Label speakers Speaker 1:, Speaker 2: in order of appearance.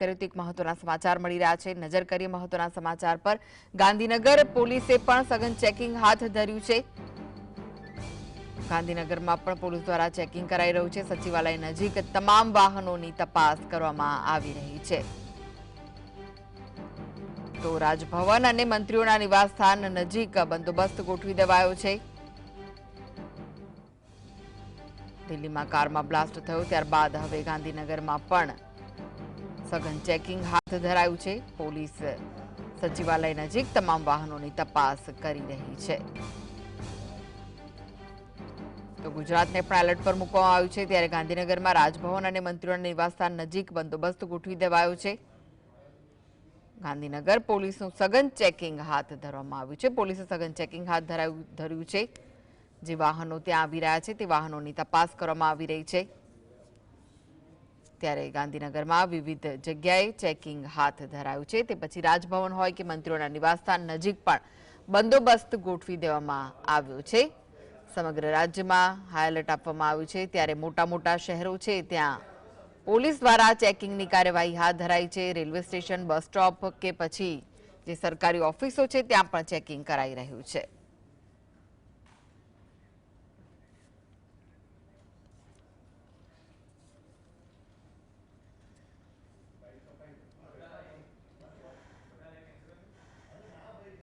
Speaker 1: એક મહત્વના સમાચાર મળી રહ્યા છે। નજર કરીએ મહત્વના સમાચાર પર। ગાંધીનગર પોલીસે પણ સઘન ચેકિંગ હાથ ધર્યું છે। ગાંધીનગરમાં પણ પોલીસ દ્વારા ચેકિંગ કરાઈ રહ્યું છે। સચિવાલય નજીક તમામ વાહનોની તપાસ કરવામાં આવી રહી છે। તો રાજભવન અને મંત્રીઓના નિવાસસ્થાન નજીક બંદોબસ્ત ગોઠવી દેવાયો છે। દિલ્હીમાં કારમાં બ્લાસ્ટ થયો ત્યારબાદ હવે ગાંધીનગરમાં પણ સઘન ચેકિંગ હાથ ધરાયું છે। પોલીસ સચિવાલય નજીક તમામ વાહનોની તપાસ કરી રહી છે। તો ગુજરાતને પણ એલર્ટ પર મૂકવામાં આવ્યું છે। ત્યારે ગાંધીનગરમાં રાજભવન અને મંત્રીઓના નિવાસસ્થાન નજીક બંદોબસ્ત ગોઠવી દેવાયો છે। ગાંધીનગર પોલીસનું સઘન ચેકિંગ હાથ ધરવામાં આવ્યું છે। પોલીસે સઘન ચેકિંગ હાથ ધર્યું છે। જે વાહનો ત્યાં આવી રહ્યા છે તે વાહનોની તપાસ કરવામાં આવી રહી છે। ત્યારે ગાંધીનગરમાં વિવિધ જગ્યાએ ચેકિંગ હાથ ધરાયું છે। તે પછી રાજભવન હોય કે મંત્રીઓના નિવાસસ્થાન નજીક પણ બંદોબસ્ત ગોઠવી દેવામાં આવ્યો છે। સમગ્ર રાજ્યમાં હાઈ એલર્ટ આપવામાં આવ્યું છે। ત્યારે મોટા મોટા શહેરો છે ત્યાં પોલીસ દ્વારા ચેકિંગની કાર્યવાહી હાથ ધરાઈ છે। રેલવે સ્ટેશન, બસ સ્ટોપ કે પછી જે સરકારી ઓફિસો છે ત્યાં પણ ચેકિંગ કરાઈ રહ્યું છે।